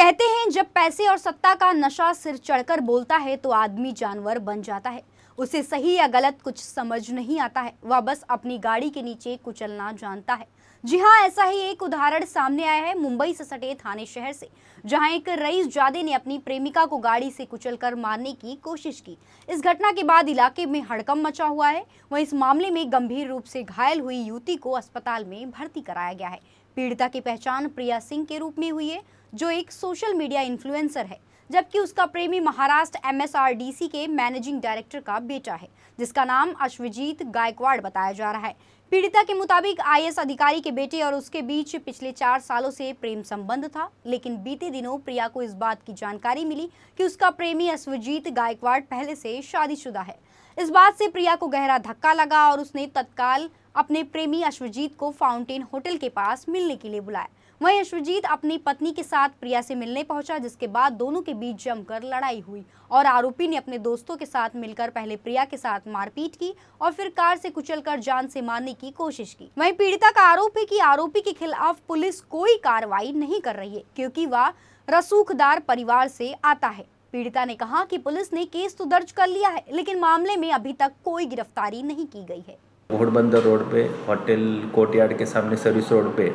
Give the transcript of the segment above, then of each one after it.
कहते हैं जब पैसे और सत्ता का नशा सिर चढ़कर बोलता है तो आदमी जानवर बन जाता है। उसे सही या गलत कुछ समझ नहीं आता है, वह बस अपनी गाड़ी के नीचे कुचलना जानता है। जी हाँ, ऐसा ही एक उदाहरण सामने आया है मुंबई से सटे थाने शहर से, जहां एक रईसजादे ने अपनी प्रेमिका को गाड़ी से कुचलकर मारने की कोशिश की। इस घटना के बाद इलाके में हड़कंप मचा हुआ है। वहीं इस मामले में गंभीर रूप से घायल हुई युवती को अस्पताल में भर्ती कराया गया है। पीड़िता की पहचान प्रिया सिंह के रूप में हुई है, जो एक सोशल मीडिया इन्फ्लुएंसर है, जबकि उसका प्रेमी महाराष्ट्र MSRDC के मैनेजिंग डायरेक्टर का बेटा है, जिसका नाम अश्वजीत गायकवाड़ बताया जा रहा है। पीड़िता के मुताबिक IAS अधिकारी के बेटे और उसके बीच पिछले 4 सालों से प्रेम संबंध था, लेकिन बीते दिनों प्रिया को इस बात की जानकारी मिली कि उसका प्रेमी अश्वजीत गायकवाड़ पहले से शादीशुदा है। इस बात से प्रिया को गहरा धक्का लगा और उसने तत्काल अपने प्रेमी अश्वजीत को फाउंटेन होटल के पास मिलने के लिए बुलाया। वहीं अश्वजीत अपनी पत्नी के साथ प्रिया से मिलने पहुंचा, जिसके बाद दोनों के बीच जमकर लड़ाई हुई और आरोपी ने अपने दोस्तों के साथ मिलकर पहले प्रिया के साथ मारपीट की और फिर कार से कुचलकर जान से मारने की कोशिश की। वहीं पीड़िता का आरोप है कि आरोपी के खिलाफ पुलिस कोई कार्रवाई नहीं कर रही है, क्योंकि वह रसूखदार परिवार से आता है। पीड़िता ने कहा कि पुलिस ने केस तो दर्ज कर लिया है, लेकिन मामले में अभी तक कोई गिरफ्तारी नहीं की गई है। घोड़बंदर रोड पे होटल कोर्टयार्ड के सामने सर्विस रोड पे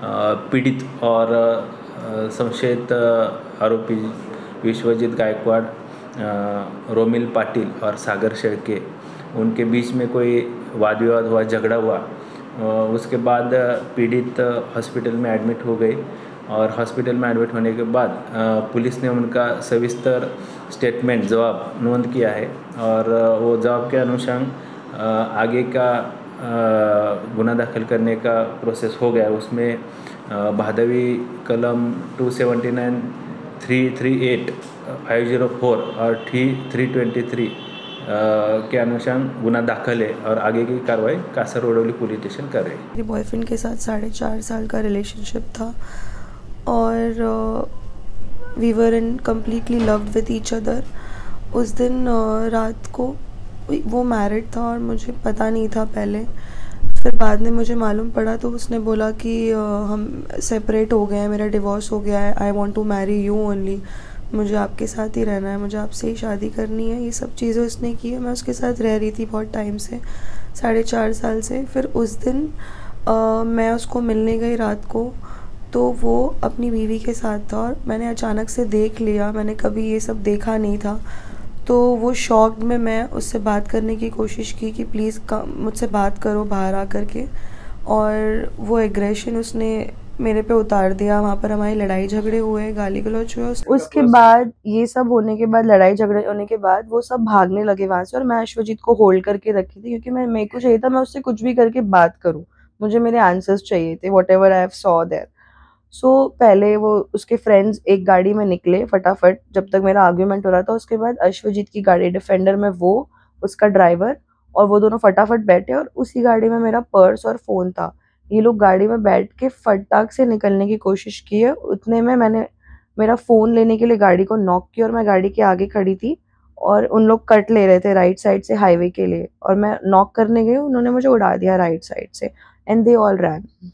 पीड़ित और संशयित आरोपी विश्वजीत गायकवाड़, रोमिल पाटिल और सागर शेळके, उनके बीच में कोई वाद विवाद हुआ, झगड़ा हुआ। उसके बाद पीड़ित हॉस्पिटल में एडमिट हो गई और हॉस्पिटल में एडमिट होने के बाद पुलिस ने उनका सविस्तर स्टेटमेंट जवाब नोंद किया है और वो जवाब के अनुसार आगे का गुना दाखिल करने का प्रोसेस हो गया। उसमें भादवी कलम 279, 338, 504 और 323 के अनुसार गुना दाखिल है और आगे की कार्रवाई कासर रोडवली पुलिस स्टेशन कर रही है। मेरे बॉयफ्रेंड के साथ 4.5 साल का रिलेशनशिप था और we were in completely loved with each other. उस दिन रात को वो मैरिड था और मुझे पता नहीं था पहले। फिर बाद में मुझे मालूम पड़ा तो उसने बोला कि हम सेपरेट हो गए हैं, मेरा डिवोर्स हो गया है, I want to marry you only, मुझे आपके साथ ही रहना है, मुझे आपसे ही शादी करनी है। ये सब चीज़ें उसने की है। मैं उसके साथ रह रही थी बहुत टाइम से, 4.5 साल से। फिर उस दिन मैं उसको मिलने गई रात को, तो वो अपनी बीवी के साथ था और मैंने अचानक से देख लिया, मैंने कभी ये सब देखा नहीं था। तो वो शॉक्ड में मैं उससे बात करने की कोशिश की कि प्लीज़ मुझसे बात करो बाहर आकर के, और वो एग्रेशन उसने मेरे पे उतार दिया। वहाँ पर हमारी लड़ाई झगड़े हुए, गाली गलौज हुए। उसके बाद ये सब होने के बाद, लड़ाई झगड़े होने के बाद वो सब भागने लगे वहाँ से और मैं अश्वजीत को होल्ड करके रखी थी, क्योंकि मेरे को चाहिए था मैं उससे कुछ भी करके बात करूँ, मुझे मेरे आंसर्स चाहिए थे, whatever I have saw there. So पहले वो उसके फ्रेंड्स एक गाड़ी में निकले फटाफट, जब तक मेरा आर्ग्यूमेंट हो रहा था। उसके बाद अश्वजीत की गाड़ी डिफेंडर में वो, उसका ड्राइवर और वो दोनों फटाफट बैठे और उसी गाड़ी में मेरा पर्स और फ़ोन था। ये लोग गाड़ी में बैठ के फटाक से निकलने की कोशिश की है। उतने में मैंने मेरा फ़ोन लेने के लिए गाड़ी को नॉक किया और मैं गाड़ी के आगे खड़ी थी और उन लोग कट ले रहे थे राइट साइड से हाईवे के लिए, और मैं नॉक करने गई, उन्होंने मुझे उड़ा दिया राइट साइड से एंड दे ऑल रैन।